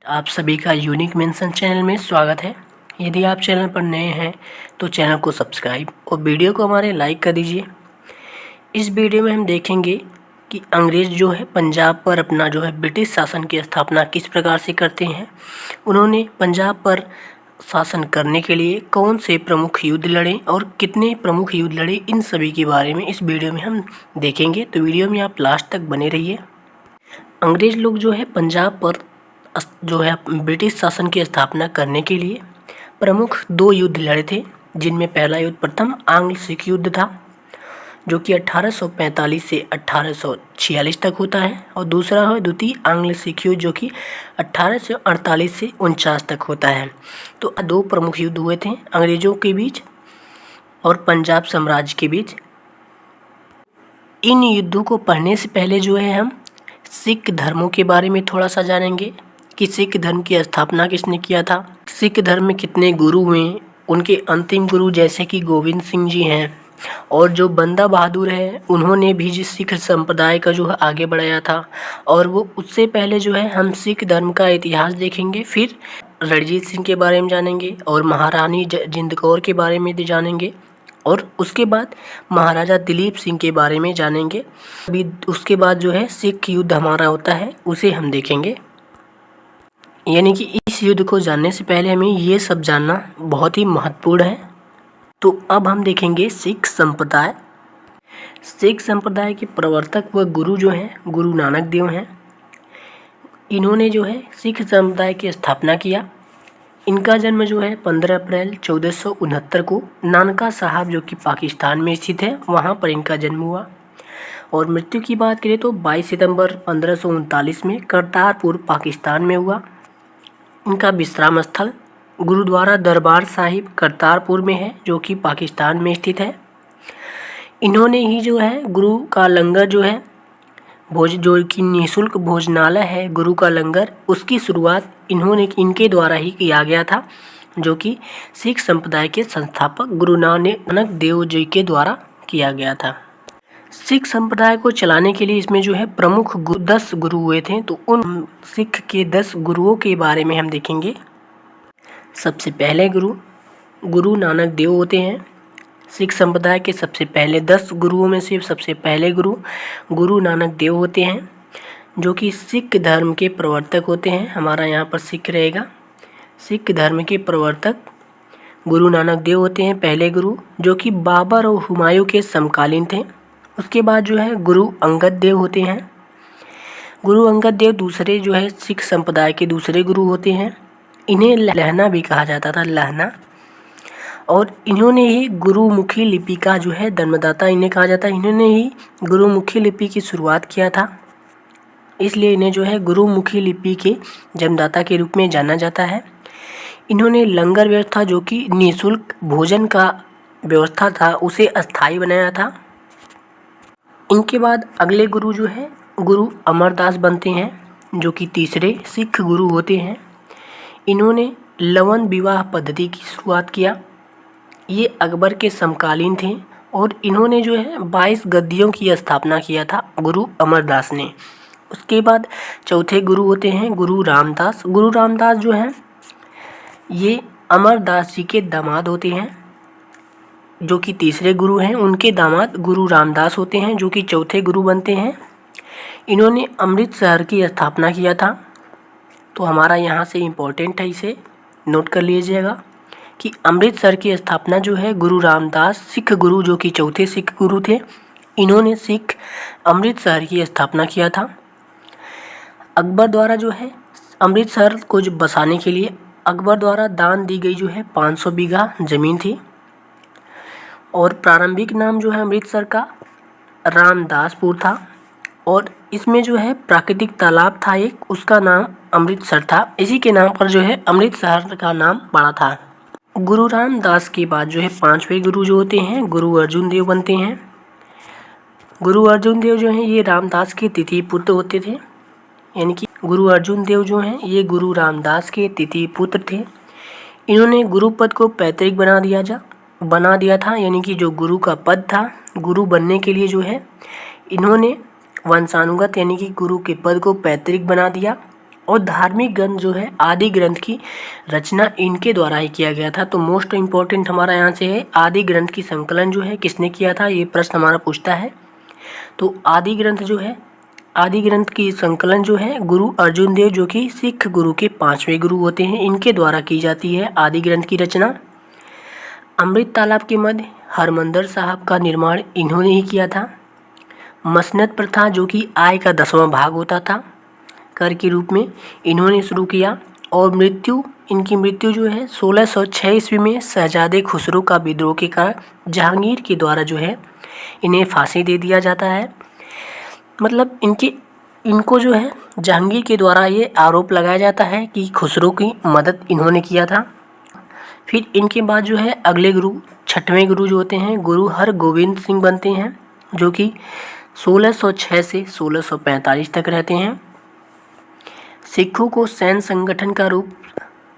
आप सभी का यूनिक मेंशन चैनल में स्वागत है। यदि आप चैनल पर नए हैं तो चैनल को सब्सक्राइब और वीडियो को हमारे लाइक कर दीजिए। इस वीडियो में हम देखेंगे कि अंग्रेज़ जो है पंजाब पर अपना जो है ब्रिटिश शासन की स्थापना किस प्रकार से करते हैं। उन्होंने पंजाब पर शासन करने के लिए कौन से प्रमुख युद्ध लड़े और कितने प्रमुख युद्ध लड़े, इन सभी के बारे में इस वीडियो में हम देखेंगे। तो वीडियो में आप लास्ट तक बने रहिए। अंग्रेज़ लोग जो है पंजाब पर जो है ब्रिटिश शासन की स्थापना करने के लिए प्रमुख 2 युद्ध लड़े थे, जिनमें पहला युद्ध प्रथम आंग्ल सिख युद्ध था जो कि 1845 से 1846 तक होता है, और दूसरा है द्वितीय आंग्ल सिख युद्ध जो कि 1848 से 49 तक होता है। तो 2 प्रमुख युद्ध हुए थे अंग्रेज़ों के बीच और पंजाब साम्राज्य के बीच। इन युद्धों को पढ़ने से पहले जो है हम सिख धर्मों के बारे में थोड़ा सा जानेंगे कि सिख धर्म की स्थापना किसने किया था, सिख धर्म में कितने गुरु हुए, उनके अंतिम गुरु जैसे कि गोविंद सिंह जी हैं, और जो बंदा बहादुर है उन्होंने भी जिस सिख संप्रदाय का जो है आगे बढ़ाया था। और वो उससे पहले जो है हम सिख धर्म का इतिहास देखेंगे, फिर रणजीत सिंह के बारे में जानेंगे और महारानी जिंद कौर के बारे में जानेंगे, और उसके बाद महाराजा दिलीप सिंह के बारे में जानेंगे। अभी उसके बाद जो है सिख युद्ध हमारा होता है उसे हम देखेंगे। यानी कि इस युद्ध को जानने से पहले हमें ये सब जानना बहुत ही महत्वपूर्ण है। तो अब हम देखेंगे सिख संप्रदाय। सिख संप्रदाय के प्रवर्तक व गुरु जो हैं गुरु नानक देव हैं। इन्होंने जो है सिख संप्रदाय की स्थापना किया। इनका जन्म जो है 15 अप्रैल 1469 को नानका साहब जो कि पाकिस्तान में स्थित है वहाँ पर इनका जन्म हुआ। और मृत्यु की बात करें तो 22 सितंबर 1539 में करतारपुर पाकिस्तान में हुआ। इनका विश्राम स्थल गुरुद्वारा दरबार साहिब करतारपुर में है जो कि पाकिस्तान में स्थित है। इन्होंने ही जो है गुरु का लंगर जो है जो कि निःशुल्क भोजनालय है गुरु का लंगर, उसकी शुरुआत इनके द्वारा ही किया गया था, जो कि सिख संप्रदाय के संस्थापक गुरु नानक देव जी के द्वारा किया गया था। सिख संप्रदाय को चलाने के लिए इसमें जो है प्रमुख 10 गुरु हुए थे। तो उन सिख के 10 गुरुओं के बारे में हम देखेंगे। सबसे पहले गुरु नानक देव होते हैं। सिख संप्रदाय के सबसे पहले 10 गुरुओं में से सबसे पहले गुरु नानक देव होते हैं, जो कि सिख धर्म के प्रवर्तक होते हैं। हमारा यहाँ पर सिख रहेगा। सिख धर्म के प्रवर्तक गुरु नानक देव होते हैं पहले गुरु, जो कि बाबर और हुमायूं के समकालीन थे। उसके बाद जो है गुरु अंगद देव होते हैं। गुरु अंगद देव दूसरे जो है सिख संप्रदाय के दूसरे गुरु होते हैं। इन्हें लहना भी कहा जाता था, लहना। और इन्होंने ही गुरुमुखी लिपि का जो है जन्मदाता इन्हें कहा जाता है। इन्होंने ही गुरुमुखी लिपि की शुरुआत किया था, इसलिए इन्हें जो है गुरुमुखी लिपि के जन्मदाता के रूप में जाना जाता है। इन्होंने लंगर व्यवस्था जो कि निःशुल्क भोजन का व्यवस्था था उसे अस्थायी बनाया था। इनके बाद अगले गुरु जो है गुरु अमरदास बनते हैं, जो कि तीसरे सिख गुरु होते हैं। इन्होंने लवन विवाह पद्धति की शुरुआत किया। ये अकबर के समकालीन थे और इन्होंने जो है 22 गद्दियों की स्थापना किया था गुरु अमरदास ने। उसके बाद चौथे गुरु होते हैं गुरु रामदास। गुरु रामदास जो हैं ये अमरदास जी के दामाद होते हैं, जो कि तीसरे गुरु हैं। उनके दामाद गुरु रामदास होते हैं, जो कि चौथे गुरु बनते हैं। इन्होंने अमृतसर की स्थापना किया था। तो हमारा यहाँ से इम्पोर्टेंट है, इसे नोट कर लीजिएगा कि अमृतसर की स्थापना जो है गुरु रामदास सिख गुरु जो कि चौथे सिख गुरु थे, इन्होंने सिख अमृतसर की स्थापना किया था। अकबर द्वारा जो है अमृतसर को जो बसाने के लिए अकबर द्वारा दान दी गई जो है 500 बीघा ज़मीन थी। और प्रारंभिक नाम जो है अमृतसर का रामदासपुर था, और इसमें जो है प्राकृतिक तालाब था एक, उसका नाम अमृतसर था। इसी के नाम पर जो है अमृतसर का नाम पड़ा था। गुरु रामदास के बाद जो है 5वें गुरु जो होते हैं गुरु अर्जुन देव बनते हैं। गुरु अर्जुन देव जो हैं ये रामदास के तिथि पुत्र होते थे। यानी कि गुरु अर्जुन देव जो हैं ये गुरु रामदास के तिथि पुत्र थे। इन्होंने गुरु पद को पैतृक बना दिया था। यानी कि जो गुरु का पद था, गुरु बनने के लिए जो है इन्होंने वंशानुगत यानी कि गुरु के पद को पैतृक बना दिया। और धार्मिक ग्रंथ जो है आदि ग्रंथ की रचना इनके द्वारा ही किया गया था। तो मोस्ट इम्पोर्टेंट हमारा यहाँ से है आदि ग्रंथ की संकलन जो है किसने किया था, ये प्रश्न हमारा पूछता है। तो आदि ग्रंथ जो है, आदि ग्रंथ की संकलन जो है गुरु अर्जुन देव जो कि सिख गुरु के 5वें गुरु होते हैं, इनके द्वारा की जाती है आदि ग्रंथ की रचना। अमृत तालाब के मध्य हरमंदिर साहब का निर्माण इन्होंने ही किया था। मसनद प्रथा जो कि आय का 10वां भाग होता था कर के रूप में, इन्होंने शुरू किया। और इनकी मृत्यु जो है 1606 ईस्वी में शहजादे खुसरो का विद्रोह के कारण जहांगीर के द्वारा जो है इन्हें फांसी दे दिया जाता है। मतलब इनको जो है जहांगीर के द्वारा ये आरोप लगाया जाता है कि खुसरो की मदद इन्होंने किया था। फिर इनके बाद जो है अगले गुरु 6वें गुरु जो होते हैं गुरु हरगोविंद सिंह बनते हैं, जो कि 1606 से 1645 तक रहते हैं। सिखों को सैन्य संगठन का रूप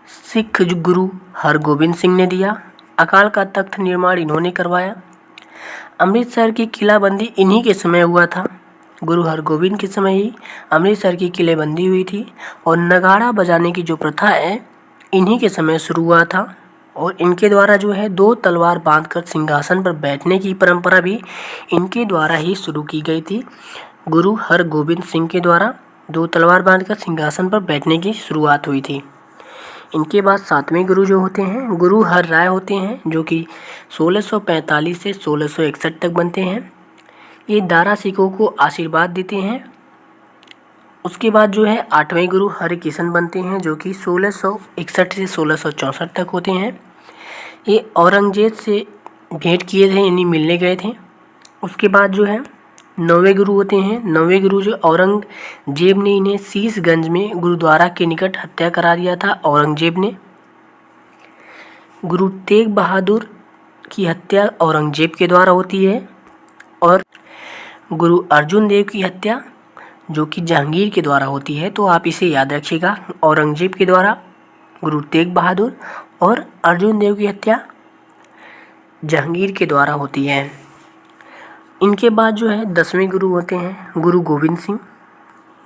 सिख गुरु हरगोविंद सिंह ने दिया। अकाल का तख्त निर्माण इन्होंने करवाया। अमृतसर की किलाबंदी इन्हीं के समय हुआ था। गुरु हरगोविंद के समय ही अमृतसर की किलेबंदी हुई थी। और नगाड़ा बजाने की जो प्रथा है इन्हीं के समय शुरू हुआ था। और इनके द्वारा जो है 2 तलवार बांधकर सिंहासन पर बैठने की परंपरा भी इनके द्वारा ही शुरू की गई थी। गुरु हरगोविंद सिंह के द्वारा 2 तलवार बांधकर सिंहासन पर बैठने की शुरुआत हुई थी। इनके बाद 7वें गुरु जो होते हैं गुरु हर राय होते हैं, जो कि 1645 से 1661 तक बनते हैं। ये दारा सिखों को आशीर्वाद देते हैं। उसके बाद जो है 8वें गुरु हरिकिशन बनते हैं, जो कि 1661 से 1664 तक होते हैं। ये औरंगजेब से भेंट किए थे, यानी मिलने गए थे। उसके बाद जो है 9वें गुरु होते हैं। 9वें गुरु जो औरंगजेब ने इन्हें शीशगंज में गुरुद्वारा के निकट हत्या करा दिया था औरंगजेब ने। गुरु तेग बहादुर की हत्या औरंगजेब के द्वारा होती है। और गुरु अर्जुन देव की हत्या जो कि जहांगीर के द्वारा होती है। तो आप इसे याद रखिएगा, औरंगजेब के द्वारा गुरु तेग बहादुर और अर्जुन देव की हत्या जहांगीर के द्वारा होती है। इनके बाद जो है 10वें गुरु होते हैं गुरु गोविंद सिंह।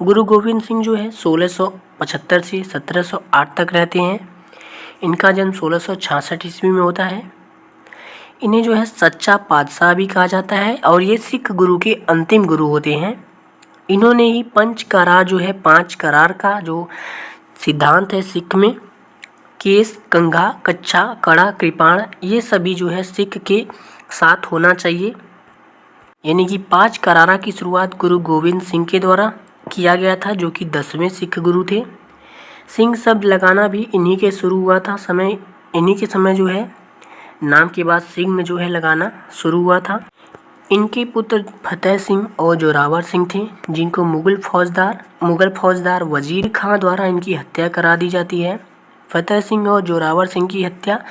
गुरु गोविंद सिंह जो है 1675 से 1708 तक रहते हैं। इनका जन्म 1666 ईस्वी में होता है। इन्हें जो है सच्चा पातशाह भी कहा जाता है और ये सिख गुरु के अंतिम गुरु होते हैं। इन्होंने ही पंच करार जो है 5 करार का जो सिद्धांत है सिख में, केस, कंघा, कच्छा, कड़ा, कृपाण, ये सभी जो है सिख के साथ होना चाहिए। यानी कि 5 करारा की शुरुआत गुरु गोविंद सिंह के द्वारा किया गया था, जो कि 10वें सिख गुरु थे। सिंह शब्द लगाना भी इन्हीं के शुरू हुआ था समय, इन्हीं के समय जो है नाम के बाद सिंह जो है लगाना शुरू हुआ था। इनके पुत्र फतेह सिंह और जोरावर सिंह थे, जिनको मुगल फौजदार वजीर खां द्वारा इनकी हत्या करा दी जाती है। फतेह सिंह और जोरावर सिंह की हत्या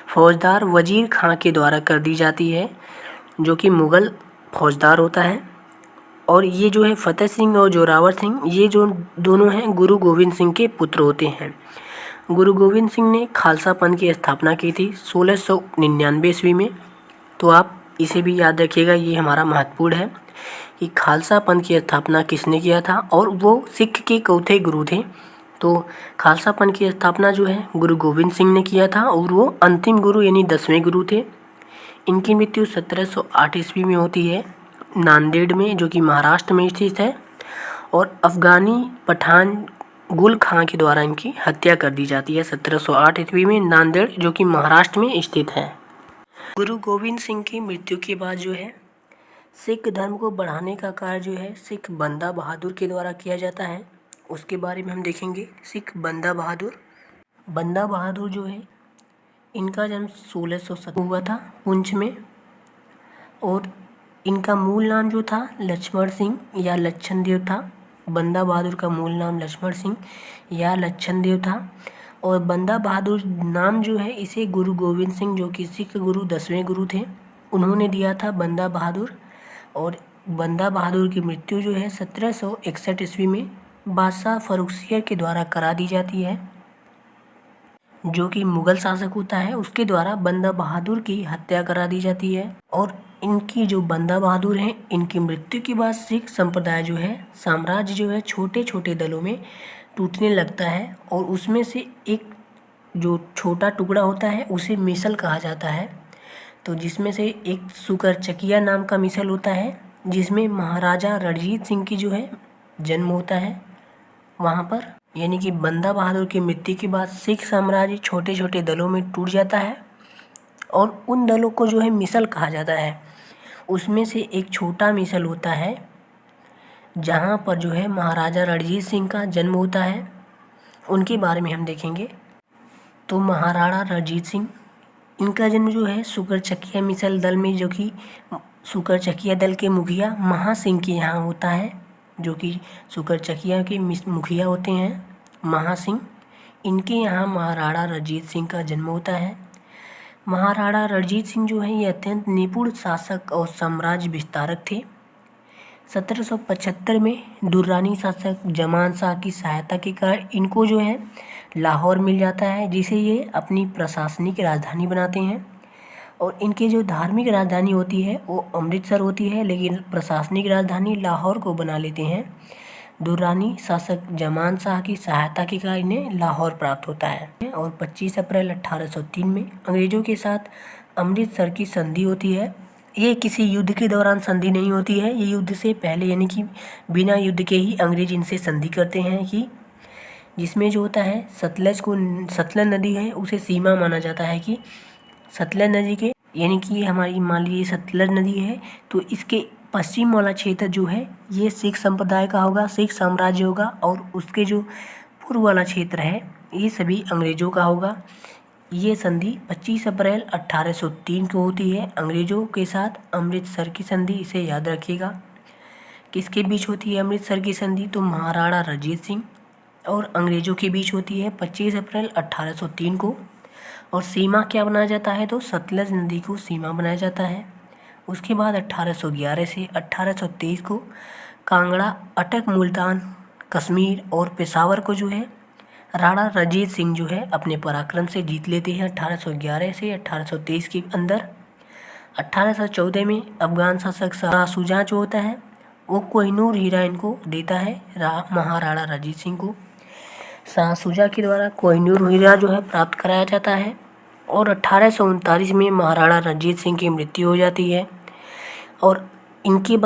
फौजदार वजीर खां के द्वारा कर दी जाती है, जो कि मुगल फौजदार होता है। और ये जो है फतेह सिंह और जोरावर सिंह, ये जो दोनों हैं गुरु गोविंद सिंह के पुत्र होते हैं। गुरु गोविंद सिंह ने खालसा पंथ की स्थापना की थी 1699 ईस्वी में। तो आप इसे भी याद रखिएगा, ये हमारा महत्वपूर्ण है कि खालसा पंथ की स्थापना किसने किया था और वो सिख के चौथे गुरु थे। तो खालसा पंथ की स्थापना जो है गुरु गोविंद सिंह ने किया था और वो अंतिम गुरु यानी 10वें गुरु थे। इनकी मृत्यु 1708 ईस्वी में होती है नांदेड़ में, जो कि महाराष्ट्र में स्थित है। और अफगानी पठान गुल खां के द्वारा इनकी हत्या कर दी जाती है 1708 ईस्वी में नांदेड़, जो कि महाराष्ट्र में स्थित है। गुरु गोविंद सिंह की मृत्यु के बाद जो है सिख धर्म को बढ़ाने का कार्य जो है सिख बंदा बहादुर के द्वारा किया जाता है। उसके बारे में हम देखेंगे। सिख बंदा बहादुर जो है इनका जन्म 1670 हुआ था पुंछ में। और इनका मूल नाम जो था लक्ष्मण सिंह या लच्छन देव था। बंदा बहादुर का मूल नाम लक्ष्मण सिंह या लच्छन देव था। और बंदा बहादुर नाम जो है इसे गुरु गोविंद सिंह, जो कि सिख गुरु 10वें गुरु थे, उन्होंने दिया था बंदा बहादुर। और बंदा बहादुर की मृत्यु जो है 1761 ईस्वी में बादशाह फर्रुखसियर के द्वारा करा दी जाती है, जो कि मुगल शासक होता है, उसके द्वारा बंदा बहादुर की हत्या करा दी जाती है। और इनकी जो बंदा बहादुर हैं, इनकी मृत्यु के बाद सिख संप्रदाय जो है साम्राज्य जो है छोटे छोटे दलों में टूटने लगता है और उसमें से एक जो छोटा टुकड़ा होता है उसे मिसल कहा जाता है। तो जिसमें से एक सुकरचकिया नाम का मिसल होता है, जिसमें महाराजा रणजीत सिंह की जो है जन्म होता है वहाँ पर। यानी कि बंदा बहादुर की मृत्यु के बाद सिख साम्राज्य छोटे छोटे दलों में टूट जाता है और उन दलों को जो है मिसल कहा जाता है। उसमें से एक छोटा मिसल होता है जहाँ पर जो है महाराजा रणजीत सिंह का जन्म होता है, उनके बारे में हम देखेंगे। तो महाराणा रणजीत सिंह, इनका जन्म जो है सुकरचकिया मिसल दल में, जो कि सुकरचकिया दल के मुखिया महासिंह के यहाँ होता है, जो कि सुकरचकिया के मुखिया होते हैं महासिंह, इनके यहाँ महाराणा रणजीत सिंह का जन्म होता है। महाराणा रणजीत सिंह जो है ये अत्यंत निपुण शासक और साम्राज्य विस्तारक थे। 1775 में दुर्रानी शासक जमान शाह की सहायता के कारण इनको जो है लाहौर मिल जाता है, जिसे ये अपनी प्रशासनिक राजधानी बनाते हैं। और इनकी जो धार्मिक राजधानी होती है वो अमृतसर होती है, लेकिन प्रशासनिक राजधानी लाहौर को बना लेते हैं। दुर्रानी शासक जमान शाह की सहायता के कारण इन्हें लाहौर प्राप्त होता है। और 25 अप्रैल 1803 में अंग्रेजों के साथ अमृतसर की संधि होती है। ये किसी युद्ध के दौरान संधि नहीं होती है, ये युद्ध से पहले, यानी कि बिना युद्ध के ही अंग्रेज इनसे संधि करते हैं, कि जिसमें जो होता है सतलज नदी है उसे सीमा माना जाता है, कि सतलज नदी के, यानी कि हमारी मान लीजिए सतलज नदी है तो इसके पश्चिम वाला क्षेत्र जो है ये सिख संप्रदाय का होगा, सिख साम्राज्य होगा, और उसके जो पूर्व वाला क्षेत्र है ये सभी अंग्रेजों का होगा। ये संधि 25 अप्रैल 1803 को होती है अंग्रेजों के साथ अमृतसर की संधि, इसे याद रखिएगा। किसके बीच होती है अमृतसर की संधि? तो महाराणा रणजीत सिंह और अंग्रेजों के बीच होती है 25 अप्रैल 1803 को। और सीमा क्या बनाया जाता है? तो सतलज नदी को सीमा बनाया जाता है। उसके बाद 1811 से 1823 को कांगड़ा, अटक, मुल्तान, कश्मीर और पेशावर को जो है राणा रणजीत सिंह जो है अपने पराक्रम से जीत लेते हैं 1811 से 1823 के अंदर। 1814 में अफगान शासक शाह शुजा जो होता है वो कोहिनूर हीरा इनको देता है महाराणा रणजीत सिंह को। शाह शुजा के द्वारा कोहिनूर हीरा जो है प्राप्त कराया जाता है। और 1839 में महाराणा रणजीत सिंह की मृत्यु हो जाती है। और इनकी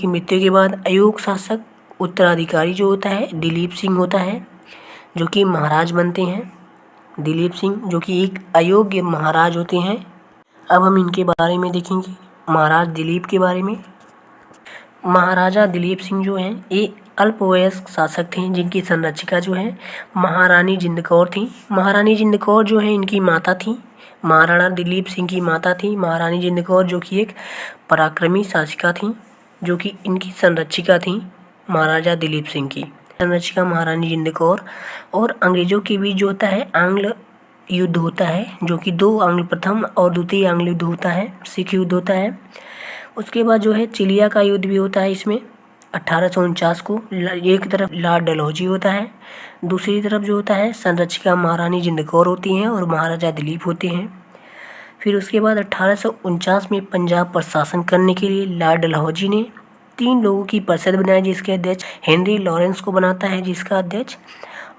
मृत्यु के बाद अयोग्य शासक उत्तराधिकारी जो होता है दिलीप सिंह होता है, जो कि महाराज बनते हैं। दिलीप सिंह जो कि एक अयोग्य महाराज होते हैं। अब हम इनके बारे में देखेंगे, महाराज दिलीप के बारे में। महाराजा दिलीप सिंह जो हैं ये अल्पवयस्क शासक थे, जिनकी संरक्षिका जो है महारानी जिंद कौर थी। महारानी जिंद कौर जो है इनकी माता थी, महाराणा दिलीप सिंह की माता थी महारानी जिंद कौर, जो कि एक पराक्रमी शासिका थी, जो कि इनकी संरक्षिका थी महाराजा दिलीप सिंह की। संरक्षिका महारानी जिंद कौर। और अंग्रेजों के बीच जो होता है आंग्ल युद्ध होता है, जो कि दो आंग्ल, प्रथम और द्वितीय आंग्ल युद्ध होता है, सिख युद्ध होता है। उसके बाद जो है चिलिया का युद्ध भी होता है इसमें 1849 को। एक तरफ लॉर्ड डलहौजी होता है, दूसरी तरफ जो होता है संरक्षिका महारानी जिंद कौर होती हैं और महाराजा दिलीप होते हैं। फिर उसके बाद 1849 में पंजाब पर शासन करने के लिए लॉर्ड डलहौजी ने 3 लोगों की परिषद बनाई, जिसके अध्यक्ष हेनरी लॉरेंस को बनाता है, जिसका अध्यक्ष।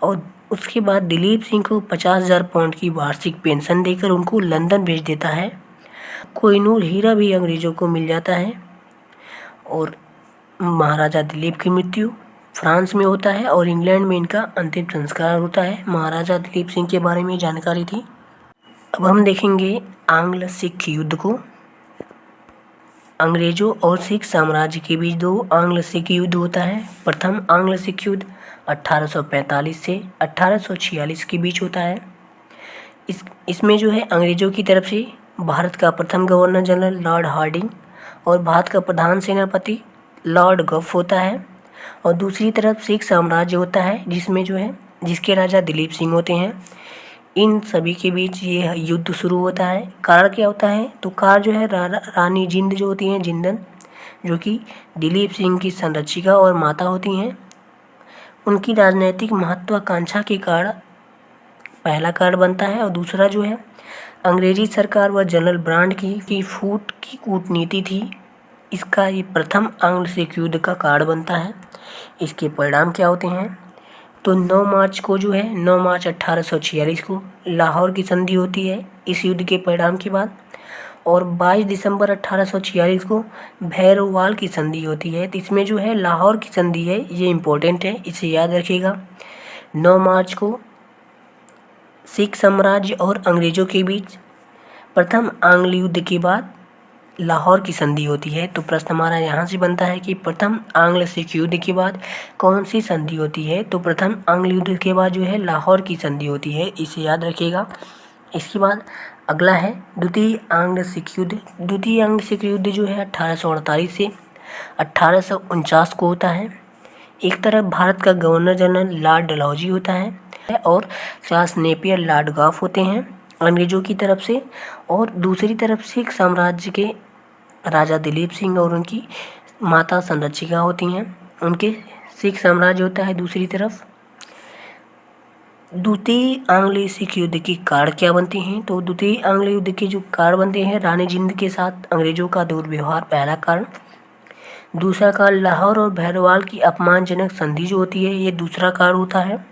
और उसके बाद दिलीप सिंह को 50,000 पाउंड की वार्षिक पेंशन देकर उनको लंदन भेज देता है। कोहिनूर हीरा भी अंग्रेजों को मिल जाता है। और महाराजा दिलीप की मृत्यु फ्रांस में होता है और इंग्लैंड में इनका अंतिम संस्कार होता है। महाराजा दिलीप सिंह के बारे में जानकारी थी। अब हम देखेंगे आंग्ल सिख युद्ध को। अंग्रेजों और सिख साम्राज्य के बीच 2 आंग्ल सिख युद्ध होता है। प्रथम आंग्ल सिख युद्ध 1845 से 1846 के बीच होता है। इसमें जो है अंग्रेजों की तरफ से भारत का प्रथम गवर्नर जनरल लॉर्ड हार्डिंग और भारत का प्रधान सेनापति लॉर्ड गफ होता है। और दूसरी तरफ सिख साम्राज्य होता है, जिसमें जो है जिसके राजा दिलीप सिंह होते हैं। इन सभी के बीच ये युद्ध शुरू होता है। कारण क्या होता है? तो कारण जो है रानी जिंद जो होती हैं, जिंदन, जो कि दिलीप सिंह की संरक्षिका और माता होती हैं, उनकी राजनैतिक महत्वाकांक्षा के कारण पहला कारण बनता है। और दूसरा जो है अंग्रेजी सरकार व जनरल ब्रांड की फूट की कूटनीति थी, इसका ये प्रथम आंग्ल सिख युद्ध का कारण बनता है। इसके परिणाम क्या होते हैं? तो 9 मार्च को जो है 9 मार्च 1846 को लाहौर की संधि होती है इस युद्ध के परिणाम के बाद। और 22 दिसंबर 1846 को भैरववाल की संधि होती है। तो इसमें जो है लाहौर की संधि है, ये इम्पोर्टेंट है, इसे याद रखिएगा। 9 मार्च को सिख साम्राज्य और अंग्रेज़ों के बीच प्रथम आंग्ल युद्ध के बाद लाहौर की संधि होती है। तो प्रश्न हमारा यहाँ से बनता है कि प्रथम आंग्ल सिख युद्ध के बाद कौन सी संधि होती है। तो प्रथम आंग्ल युद्ध के बाद जो है लाहौर की संधि होती है, इसे याद रखिएगा। इसके बाद अगला है द्वितीय आंग्ल सिख युद्ध। द्वितीय आंग्ल सिख युद्ध जो है 1848 से 1849 को होता है। एक तरफ भारत का गवर्नर जनरल लॉर्ड डलहौजी होता है और चार्ल्स नेपियर लॉर्ड गॉफ होते हैं अंग्रेज़ों की तरफ से, और दूसरी तरफ सिख साम्राज्य के राजा दिलीप सिंह और उनकी माता संरक्षिका होती हैं, उनके सिख साम्राज्य होता है दूसरी तरफ। द्वितीय आंग्ल सिख युद्ध की कारण क्या बनती हैं। तो द्वितीय आंग्ल युद्ध के जो कारण बनते हैं, रानी जिंद के साथ अंग्रेज़ों का दुर्व्यवहार पहला कारण। दूसरा कारण लाहौर और भैरववाल की अपमानजनक संधि जो होती है, ये दूसरा कारण होता है।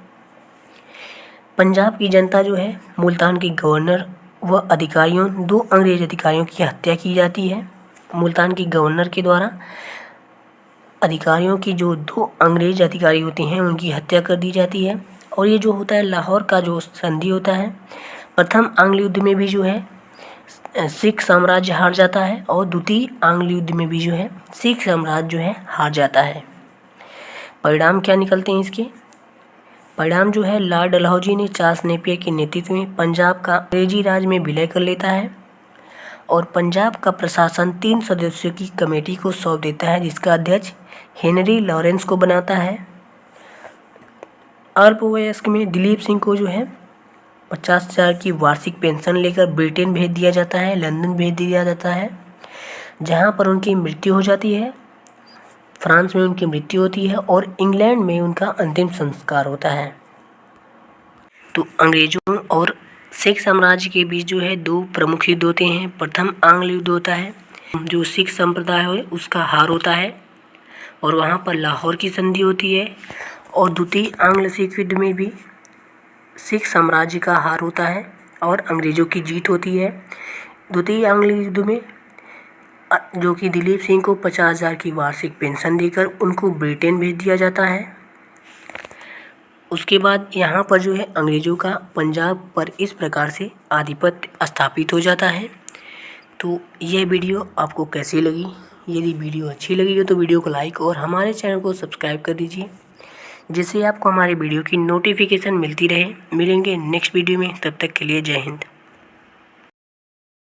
पंजाब की जनता जो है मुल्तान के गवर्नर व अधिकारियों, 2 अंग्रेज अधिकारियों की हत्या की जाती है मुल्तान के गवर्नर के द्वारा। अधिकारियों की जो 2 अंग्रेज अधिकारी होते हैं उनकी हत्या कर दी जाती है। और ये जो होता है लाहौर का जो संधि होता है, प्रथम आंग्ल युद्ध में भी जो है सिख साम्राज्य हार जाता है और द्वितीय आंग्ल युद्ध में भी जो है सिख साम्राज्य जो है हार जाता है। परिणाम क्या निकलते हैं इसके। परिणाम जो है लॉर्ड डलहौजी ने चार्ल्स नेपियर के नेतृत्व में पंजाब का अंग्रेजी राज में विलय कर लेता है और पंजाब का प्रशासन 3 सदस्यों की कमेटी को सौंप देता है, जिसका अध्यक्ष हेनरी लॉरेंस को बनाता है। अल्पवयस्क में दिलीप सिंह को जो है 50,000 की वार्षिक पेंशन लेकर ब्रिटेन भेज दिया जाता है, लंदन भेज दिया जाता है, जहां पर उनकी मृत्यु हो जाती है। फ्रांस में उनकी मृत्यु होती है और इंग्लैंड में उनका अंतिम संस्कार होता है। तो अंग्रेजों और सिख साम्राज्य के बीच जो है 2 प्रमुख युद्ध होते हैं। प्रथम आंग्ल युद्ध होता है, जो सिख संप्रदाय है उसका हार होता है और वहाँ पर लाहौर की संधि होती है। और द्वितीय आंग्ल सिख युद्ध में भी सिख साम्राज्य का हार होता है और अंग्रेज़ों की जीत होती है। द्वितीय आंग्ल युद्ध में जो कि दिलीप सिंह को 50,000 की वार्षिक पेंशन देकर उनको ब्रिटेन भेज दिया जाता है। उसके बाद यहाँ पर जो है अंग्रेज़ों का पंजाब पर इस प्रकार से आधिपत्य स्थापित हो जाता है। तो यह वीडियो आपको कैसी लगी। यदि वीडियो अच्छी लगी हो तो वीडियो को लाइक और हमारे चैनल को सब्सक्राइब कर दीजिए, जिससे आपको हमारे वीडियो की नोटिफिकेशन मिलती रहे। मिलेंगे नेक्स्ट वीडियो में, तब तक के लिए जय हिंद।